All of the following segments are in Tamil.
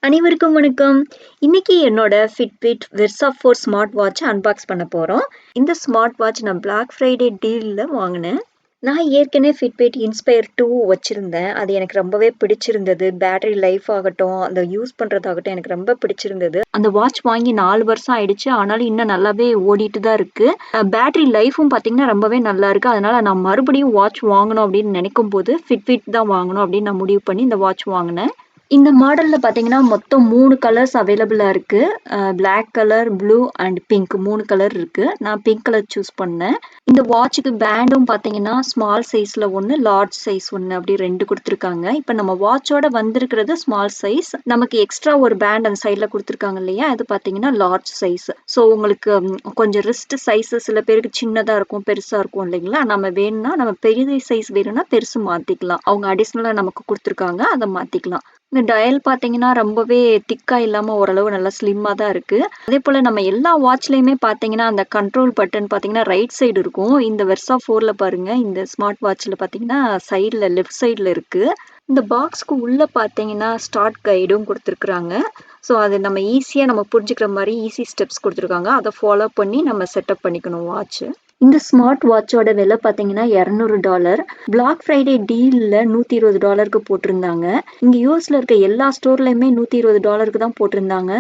அனைவருக்கும் வணக்கம். இன்னைக்கு என்னோட Fitbit Versa 4 smart watch unbox பண்ண போறோம். இந்த ஸ்மார்ட் வாட்ச் நான் Black Friday டீல்ல வாங்குனேன். நான் ஏற்கனவே Fitbit Inspire 2 வச்சிருந்தேன். அது எனக்கு ரொம்பவே பிடிச்சிருந்தது. பேட்டரி லைஃப் ஆகட்டும், அந்த யூஸ் பண்றதாகட்டும் எனக்கு ரொம்ப பிடிச்சிருந்தது. அந்த வாட்ச் வாங்கி 4 வருஷம் ஆயிடுச்சு. ஆனாலும் இன்னும் நல்லாவே ஓடிட்டு தான் இருக்கு. பேட்டரி லைஃப்பும் பார்த்தீங்கன்னா ரொம்பவே நல்லா இருக்கு. அதனால நான் மறுபடியும் வாட்ச் வாங்கணும் அப்படின்னு நினைக்கும்போது Fitbit தான் வாங்கணும் அப்படின்னு நான் முடிவு பண்ணி இந்த வாட்ச் வாங்குனேன். இந்த மாடல்ல பார்த்தீங்கன்னா, மொத்தம் 3 கலர்ஸ் அவைலபிளா இருக்கு. Black colour, blue and pink 3 colour இருக்கு. நான் பிங்க் கலர் சூஸ் பண்ணேன். இந்த வாட்ச்‌க்கு பேண்டும் பார்த்தீங்கன்னா, ஸ்மால் சைஸ்ல 1, லார்ஜ் சைஸ் 1 அப்படி 2 குடுத்துருக்காங்க. இப்ப நம்ம வாட்சோட வந்திருக்கிறது ஸ்மால் சைஸ். நமக்கு எக்ஸ்ட்ரா ஒரு பேண்ட் அந்த சைட்ல குடுத்துருக்காங்க இல்லையா? அது பார்த்தீங்கன்னா லார்ஜ் சைஸ். ஸோ உங்களுக்கு கொஞ்சம் ரிஸ்ட் சைஸ் சில பேருக்கு சின்னதா இருக்கும், பெருசா இருக்கும் இல்லைங்களா? நம்ம வேணும்னா நம்ம பெரிய சைஸ் வேணும்னா பெருசு மாத்திக்கலாம். அவங்க அடிஷனலா நமக்கு குடுத்துருக்காங்க. அத மாத்திக்கலாம். இந்த டயல் பார்த்தீங்கன்னா, ரொம்பவே திக்கா இல்லாம ஓரளவு நல்லா ஸ்லிம்மா தான் இருக்கு. அதேபோல நம்ம எல்லா வாட்ச்லயுமே பார்த்தீங்கன்னா, அந்த கண்ட்ரோல் பட்டன் பார்த்தீங்கன்னா, ரைட் சைடு இருக்கும். இந்த வெர்சா 4ல பாருங்க, இந்த ஸ்மார்ட் வாட்ச்ல பார்த்தீங்கன்னா, சைடுல லெஃப்ட் சைடுல இருக்கு. இந்த பாக்ஸ்க்கு உள்ள பார்த்தீங்கன்னா, ஸ்டார்ட் கைடும் குடுத்துருக்காங்க. ஸோ, அது நம்ம ஈஸியா நம்ம புரிஞ்சுக்கிற மாரி ஈஸி ஸ்டெப்ஸ் குடுத்துருக்காங்க. அத ஃபாலோ பண்ணி நம்ம செட்டப் பண்ணிக்கணும் வாட்ச். இந்த ஸ்மார்ட் வாட்சோட விலை பார்த்தீங்கன்னா $200. பிளாக் ஃப்ரைடே டீல்ல $120க்கு போட்டிருந்தாங்க. இங்க யூஎஸ்ல இருக்க எல்லா ஸ்டோர்லயுமே $120க்கு தான் போட்டிருந்தாங்க.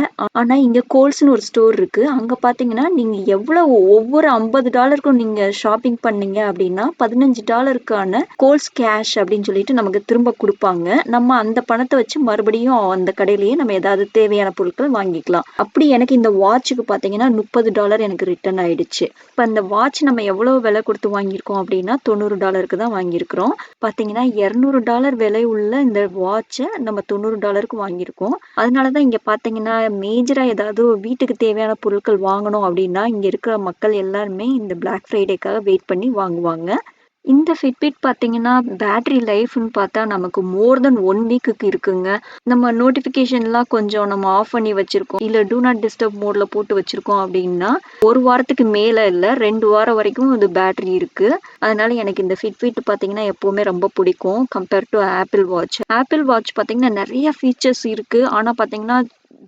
ஆனா இங்க கோல்ஸ்ன்னு ஒரு ஸ்டோர் இருக்கு. அங்க பார்த்தீங்கன்னா, நீங்க எவ்வளவு ஒவ்வொரு $50க்கும் நீங்க ஷாப்பிங் பண்ணீங்க அப்படின்னா, $15க்கான கோல்ஸ் கேஷ் அப்படின்னு சொல்லிட்டு நமக்கு திரும்ப குடுப்பாங்க. நம்ம அந்த பணத்த வச்சு மறுபடியும் அந்த கடையிலேயே நம்ம ஏதாவது தேவையான பொருட்கள் வாங்கிக்கலாம். அப்படி எனக்கு இந்த வாட்ச்‌க்கு பார்த்தீங்கன்னா, $30 எனக்கு ரிட்டர்ன் ஆயிடுச்சு. இப்ப அந்த வாட்ச் நம்ம எவ்வளவு விலை குடுத்து வாங்கியிருக்கோம் அப்படின்னா, $90க்கு தான் வாங்கியிருக்கிறோம். பார்த்தீங்கன்னா, $200 விலை உள்ள இந்த வாட்ச நம்ம $90க்கு வாங்கியிருக்கோம். அதனால தான் இங்க பார்த்தீங்கன்னா, மேஜரா ஏதாவது வீட்டுக்கு தேவையான பொருட்கள் வாங்கணும் அப்படின்னா, இங்க இருக்கிற மக்கள் எல்லாருமே இந்த பிளாக் ஃப்ரைடேக்காக வெயிட் பண்ணி வாங்குவாங்க. இந்த Fitbit பார்த்தீங்கன்னா, பேட்டரி லைஃப்ன்னு பார்த்தா நமக்கு மோர் தென் 1 வீக்குக்கு இருக்குங்க. நம்ம நோட்டிஃபிகேஷன்லாம் கொஞ்சம் நம்ம ஆஃப் பண்ணி வச்சிருக்கோம். இல்ல டூ நாட் டிஸ்டர்ப் மோட்ல போட்டு வச்சிருக்கோம் அப்படின்னா, 1 வாரத்துக்கு மேல இல்ல 2 வாரம் வரைக்கும் இது பேட்டரி இருக்கு. அதனால எனக்கு இந்த Fitbit பார்த்தீங்கன்னா, எப்பவுமே ரொம்ப பிடிக்கும். Compare to Apple watch. Apple watch பார்த்தீங்கன்னா, நெறைய ஃபீச்சர்ஸ் இருக்கு. ஆனா பார்த்தீங்கன்னா,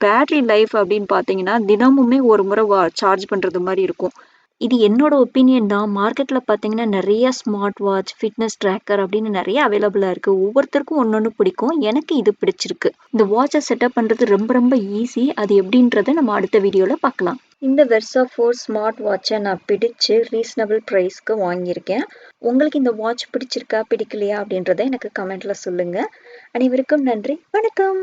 பேட்டரி லைஃப் அப்படின்னு பார்த்தீங்கன்னா, தினமுமே ஒரு முறை சார்ஜ் பண்றது மாரி இருக்கும். இது என்னோட ஒப்பீனியன் தான். மார்க்கெட்ல பார்த்தீங்கன்னா, நெறைய ஸ்மார்ட் வாட்ச், ஃபிட்னஸ் ட்ராக்கர் அப்படின்னு நெறைய அவைலபிளா இருக்கு. ஒவ்வொருத்தருக்கும் ஒண்ணொண்ணு பிடிக்கும். எனக்கு இது பிடிச்சிருக்கு. இந்த வாட்ச செட்டப் பண்றது ரொம்ப ரொம்ப ஈஸி. அது எப்படின்றத நம்ம அடுத்த வீடியோல பார்க்கலாம். இந்த வெர்சா 4 ஸ்மார்ட் வாட்ச நான் பிடிச்சு ரீசனபிள் பிரைஸ்க்கு வாங்கியிருக்கேன். உங்களுக்கு இந்த வாட்ச் பிடிச்சிருக்கா, பிடிக்கலையா அப்படின்றத எனக்கு கமெண்ட்ல சொல்லுங்க. அனைவருக்கும் நன்றி. வணக்கம்.